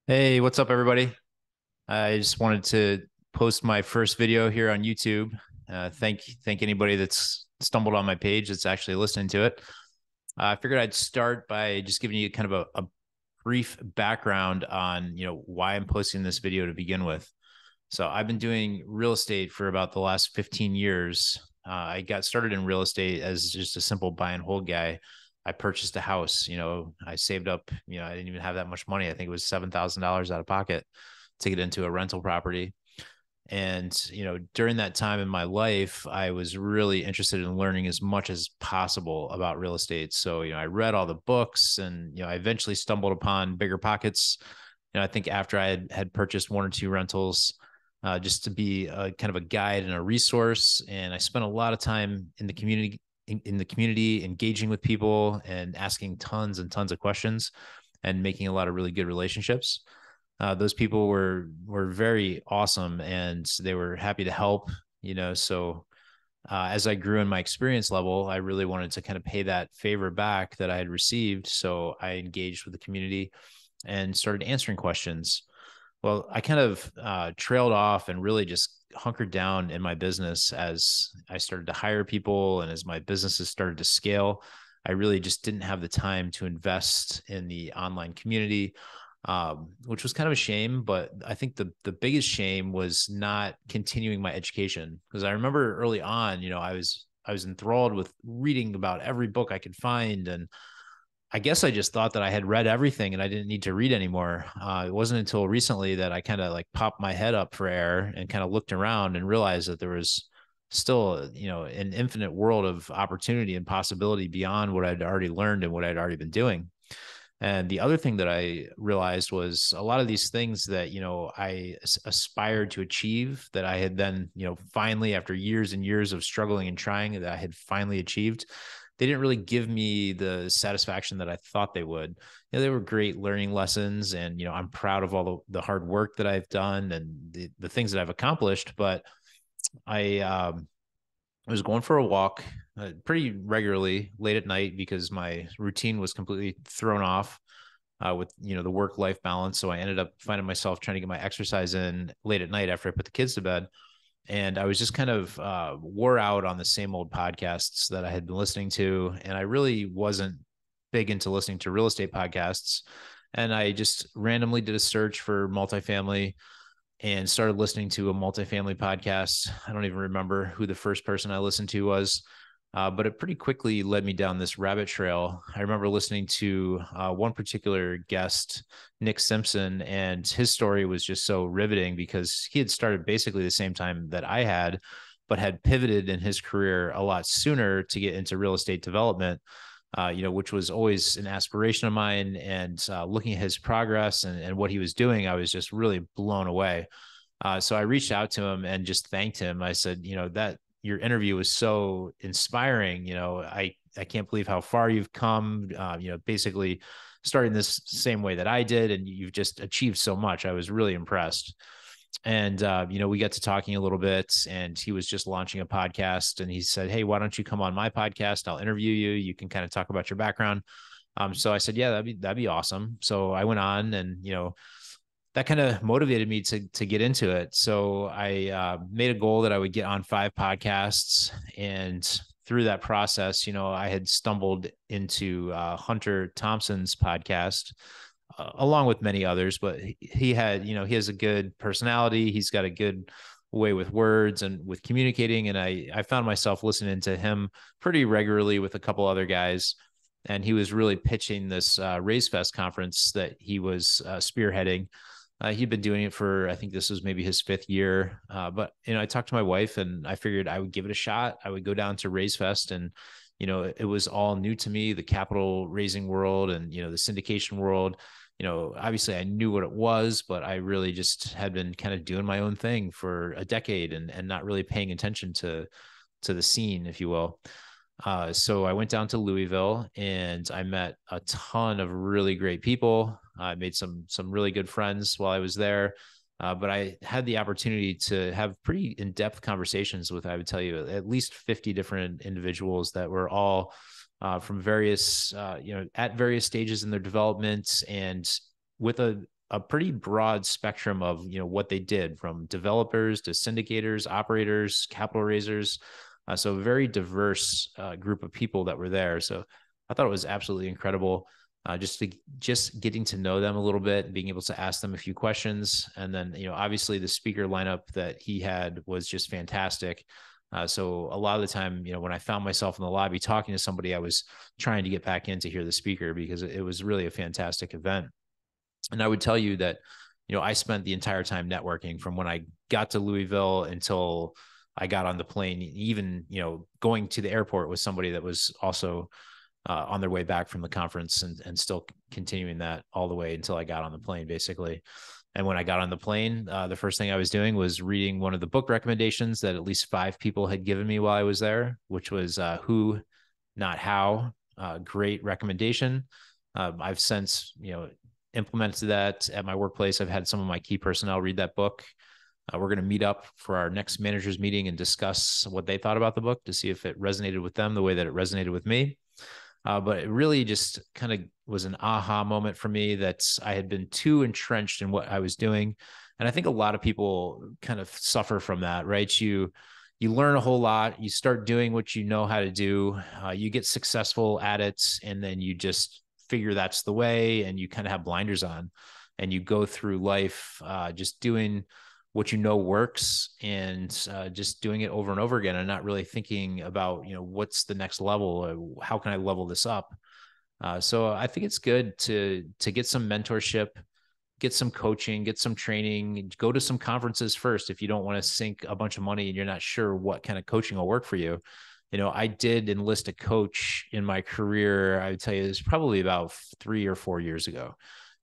Hey, what's up, everybody? I just wanted to post my first video here on YouTube. Thank anybody that's stumbled on my page that's actually listening to it. I figured I'd start by just giving you kind of a brief background on why I'm posting this video to begin with. So I've been doing real estate for about the last 15 years. I got started in real estate as just a simple buy and hold guy. I purchased a house. I saved up. I didn't even have that much money. I think it was $7,000 out of pocket to get into a rental property. And during that time in my life, I was really interested in learning as much as possible about real estate. So I read all the books, and I eventually stumbled upon Bigger Pockets. I think after I had purchased one or two rentals, just to be a kind of a guide and a resource. And I spent a lot of time in the community, engaging with people and asking tons and tons of questions and making a lot of really good relationships. Those people were very awesome, and they were happy to help. So as I grew in my experience level, I really wanted to kind of pay that favor back that I had received. So I engaged with the community and started answering questions. Well, I kind of trailed off and really just hunkered down in my business as I started to hire people and as my businesses started to scale. I really just didn't have the time to invest in the online community, which was kind of a shame. But I think the biggest shame was not continuing my education, because I remember early on, I was enthralled with reading about every book I could find, and I guess I just thought that I had read everything and I didn't need to read anymore. It wasn't until recently that I kind of like popped my head up for air and kind of looked around and realized that there was still, an infinite world of opportunity and possibility beyond what I'd already learned and what I'd already been doing. And the other thing that I realized was a lot of these things that, I aspired to achieve, that I had then, finally, after years and years of struggling and trying, that I had finally achieved, they didn't really give me the satisfaction that I thought they would. They were great learning lessons, and I'm proud of all the hard work that I've done and the things that I've accomplished. But I was going for a walk pretty regularly late at night because my routine was completely thrown off with the work life balance. So I ended up finding myself trying to get my exercise in late at night after I put the kids to bed. And I was just kind of wore out on the same old podcasts that I had been listening to. And I really wasn't big into listening to real estate podcasts. And I just randomly did a search for multifamily and started listening to a multifamily podcast. I don't even remember who the first person I listened to was, but it pretty quickly led me down this rabbit trail. I remember listening to one particular guest, Nick Simpson, and his story was just so riveting because he had started basically the same time that I had, but had pivoted in his career a lot sooner to get into real estate development. Which was always an aspiration of mine. And looking at his progress and what he was doing, I was just really blown away. So I reached out to him and just thanked him. I said, that your interview was so inspiring. I can't believe how far you've come. Basically starting this same way that I did, and you've just achieved so much. I was really impressed. And we got to talking a little bit, and he was just launching a podcast, and he said, hey, why don't you come on my podcast? I'll interview you. You can kind of talk about your background. So I said, yeah, that'd be awesome. So I went on, and that kind of motivated me to get into it. So I made a goal that I would get on 5 podcasts, and through that process, I had stumbled into Hunter Thompson's podcast, along with many others. But he had, he has a good personality. He's got a good way with words and with communicating. And I found myself listening to him pretty regularly with a couple other guys. And he was really pitching this Raise Fest conference that he was spearheading. He'd been doing it for, I think this was maybe his 5th year. But, I talked to my wife and I figured I would give it a shot. I would go down to Raise Fest, and, it was all new to me, the capital raising world and, the syndication world. Obviously I knew what it was, but I really just had been kind of doing my own thing for a decade and not really paying attention to the scene, if you will. So I went down to Louisville and I met a ton of really great people. I made some really good friends while I was there. But I had the opportunity to have pretty in-depth conversations with, I would tell you, at least 50 different individuals that were all from various, at various stages in their development, and with a pretty broad spectrum of, what they did, from developers to syndicators, operators, capital raisers. So a very diverse group of people that were there. So I thought it was absolutely incredible. Just getting to know them a little bit, being able to ask them a few questions. And then, obviously the speaker lineup that he had was just fantastic. So a lot of the time, when I found myself in the lobby talking to somebody, I was trying to get back in to hear the speaker, because it was really a fantastic event. And I would tell you that, I spent the entire time networking from when I got to Louisville until I got on the plane, even, going to the airport with somebody that was also on their way back from the conference, and still continuing that all the way until I got on the plane, basically. And when I got on the plane, the first thing I was doing was reading one of the book recommendations that at least 5 people had given me while I was there, which was Who, Not How. Great recommendation. I've since, implemented that at my workplace. I've had some of my key personnel read that book. We're going to meet up for our next managers meeting and discuss what they thought about the book to see if it resonated with them the way that it resonated with me. But it really just kind of was an aha moment for me that I had been too entrenched in what I was doing. And I think a lot of people kind of suffer from that, right? You learn a whole lot, you start doing what you know how to do, you get successful at it, and then you just figure that's the way, and you kind of have blinders on, and you go through life just doing what works, and just doing it over and over again, and not really thinking about, what's the next level, how can I level this up. So I think it's good to get some mentorship, get some coaching, get some training, go to some conferences first if you don't want to sink a bunch of money and you're not sure what kind of coaching will work for you. I did enlist a coach in my career. I would tell you, it was probably about 3 or 4 years ago.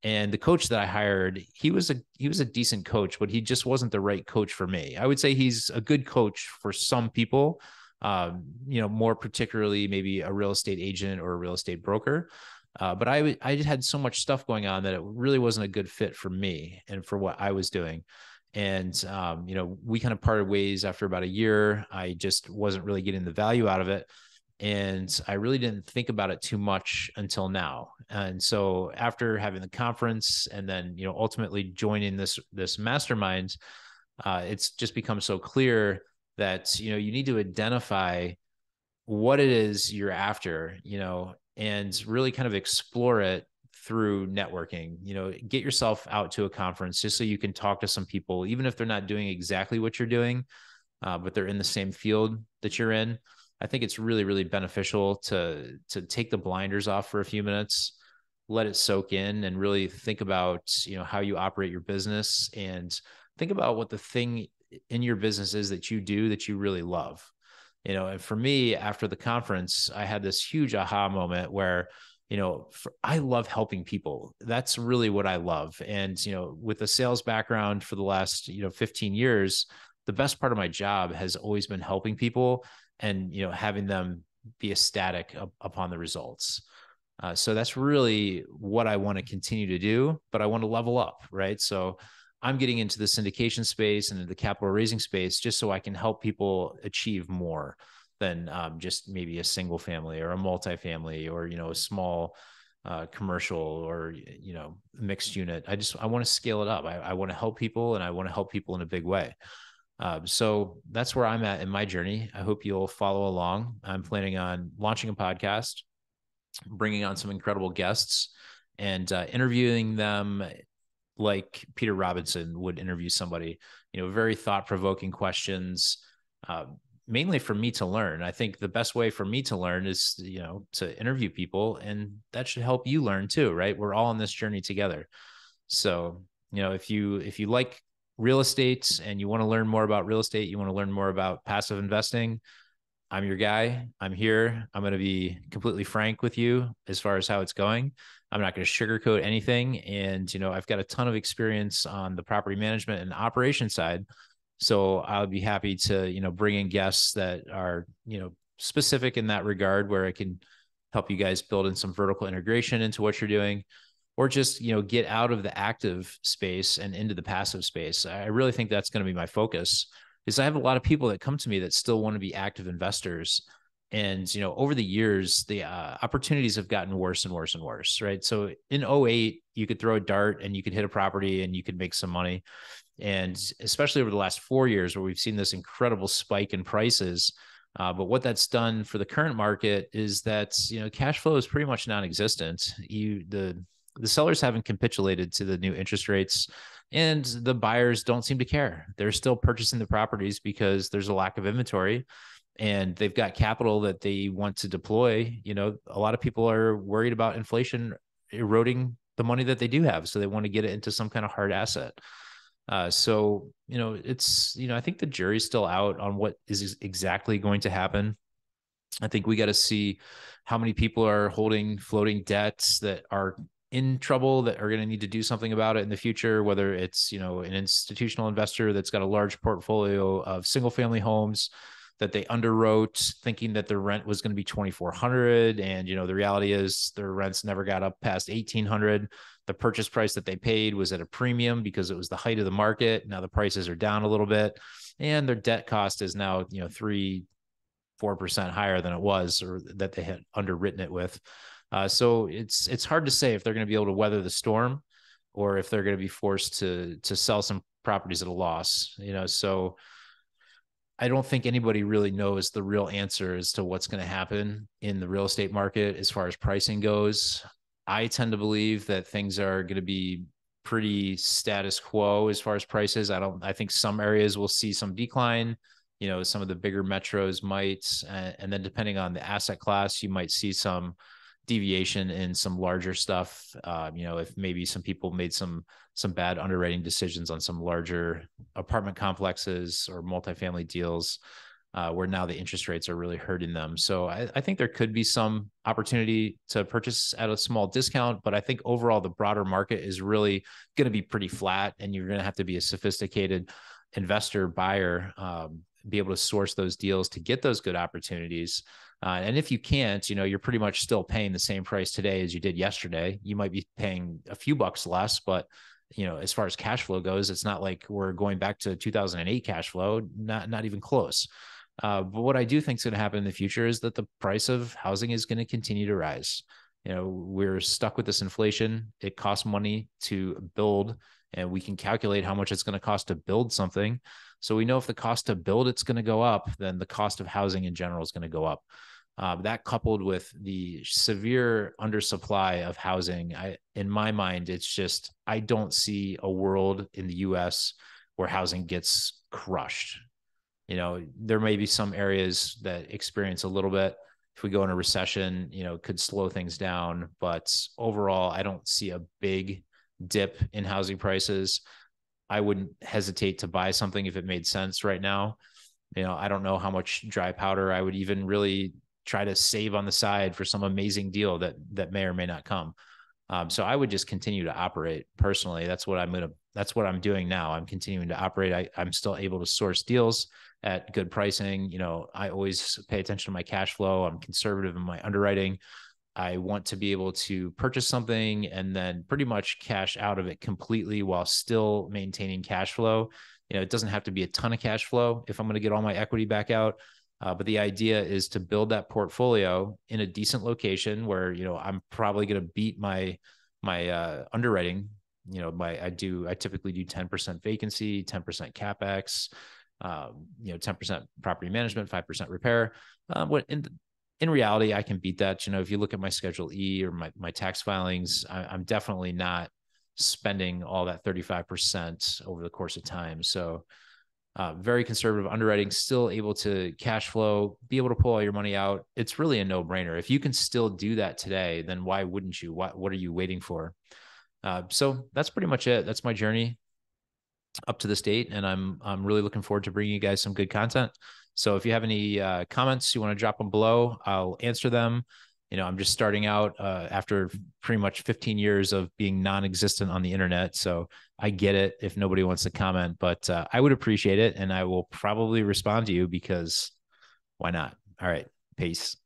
And the coach that I hired, he was a decent coach, but he just wasn't the right coach for me. I would say he's a good coach for some people, more particularly maybe a real estate agent or a real estate broker. But I had so much stuff going on that it really wasn't a good fit for me and for what I was doing. And, we kind of parted ways after about a year. I just wasn't really getting the value out of it. And I really didn't think about it too much until now. And so after having the conference and then, ultimately joining this mastermind, it's just become so clear that, you need to identify what it is you're after, and really kind of explore it through networking. Get yourself out to a conference just so you can talk to some people, even if they're not doing exactly what you're doing, but they're in the same field that you're in. I think it's really, really beneficial to take the blinders off for a few minutes, let it soak in, and really think about, how you operate your business, and think about what the thing in your business is that you do that you really love. And for me, after the conference, I had this huge aha moment where, I love helping people. That's really what I love. And, with a sales background for the last, 15 years, the best part of my job has always been helping people and, having them be ecstatic upon the results. So that's really what I want to continue to do, but I want to level up, right? So I'm getting into the syndication space and the capital raising space just so I can help people achieve more than just maybe a single family or a multifamily or, a small commercial or, mixed unit. I want to scale it up. I want to help people, and I want to help people in a big way. So that's where I'm at in my journey. I hope you'll follow along. I'm planning on launching a podcast, bringing on some incredible guests, and interviewing them like Peter Robinson would interview somebody, very thought-provoking questions, mainly for me to learn. I think the best way for me to learn is, to interview people, and that should help you learn too, right? We're all on this journey together. So, if you like real estate and you want to learn more about real estate, you want to learn more about passive investing, I'm your guy. I'm here. I'm going to be completely frank with you as far as how it's going. I'm not going to sugarcoat anything. And, I've got a ton of experience on the property management and operation side. So I'll be happy to, bring in guests that are, specific in that regard, where I can help you guys build in some vertical integration into what you're doing, or just, get out of the active space and into the passive space. I really think that's going to be my focus, is I have a lot of people that come to me that still want to be active investors, And, over the years, the opportunities have gotten worse and worse and worse, right? So in '08, you could throw a dart and you could hit a property and you could make some money. And especially over the last 4 years, where we've seen this incredible spike in prices. But what that's done for the current market is that, cash flow is pretty much non-existent. The sellers haven't capitulated to the new interest rates, and the buyers don't seem to care. They're still purchasing the properties because there's a lack of inventory, and they've got capital that they want to deploy. A lot of people are worried about inflation eroding the money that they do have, so they want to get it into some kind of hard asset. So, I think the jury's still out on what is exactly going to happen. I think we got to see how many people are holding floating debts that are in trouble, that are going to need to do something about it in the future, whether it's, an institutional investor that's got a large portfolio of single family homes that they underwrote thinking that their rent was going to be $2,400. And, the reality is their rents never got up past $1,800. The purchase price that they paid was at a premium because it was the height of the market. Now the prices are down a little bit, and their debt cost is now, 3-4% higher than it was, or that they had underwritten it with. So it's hard to say if they're going to be able to weather the storm, or if they're going to be forced to sell some properties at a loss. So I don't think anybody really knows the real answer as to what's going to happen in the real estate market as far as pricing goes. I tend to believe that things are going to be pretty status quo as far as prices. I think some areas will see some decline. Some of the bigger metros might, and then depending on the asset class, you might see some deviation in some larger stuff. If maybe some people made some bad underwriting decisions on some larger apartment complexes or multifamily deals, where now the interest rates are really hurting them. So I think there could be some opportunity to purchase at a small discount, but I think overall the broader market is really going to be pretty flat, and you're going to have to be a sophisticated investor buyer, be able to source those deals to get those good opportunities. And if you can't, you're pretty much still paying the same price today as you did yesterday. You might be paying a few bucks less, but as far as cash flow goes, it's not like we're going back to 2008 cash flow, not even close. But what I do think is going to happen in the future is that the price of housing is going to continue to rise. We're stuck with this inflation. It costs money to build, and we can calculate how much it's going to cost to build something. So we know if the cost to build it's going to go up, then the cost of housing in general is going to go up. That coupled with the severe undersupply of housing, in my mind, it's just, I don't see a world in the US where housing gets crushed. There may be some areas that experience a little bit. If we go in a recession, could slow things down. But overall, I don't see a big dip in housing prices. I wouldn't hesitate to buy something if it made sense right now. I don't know how much dry powder I would even really try to save on the side for some amazing deal that may or may not come. So I would just continue to operate personally. That's what I'm doing now. I'm continuing to operate. I'm still able to source deals at good pricing. I always pay attention to my cash flow. I'm conservative in my underwriting. I want to be able to purchase something and then pretty much cash out of it completely while still maintaining cash flow. It doesn't have to be a ton of cash flow if I'm going to get all my equity back out. But the idea is to build that portfolio in a decent location where, I'm probably going to beat my underwriting. I typically do 10% vacancy, 10% CapEx, 10% property management, 5% repair. In reality, I can beat that. If you look at my Schedule E or my tax filings, I'm definitely not spending all that 35% over the course of time. So very conservative underwriting, still able to cash flow, be able to pull all your money out. It's really a no-brainer. If you can still do that today, then why wouldn't you? What are you waiting for? So that's pretty much it. That's my journey up to this date, and I'm really looking forward to bringing you guys some good content. So if you have any comments, you want to drop them below, I'll answer them. I'm just starting out after pretty much 15 years of being non-existent on the internet. So I get it if nobody wants to comment, but I would appreciate it. And I will probably respond to you because why not? All right. Peace.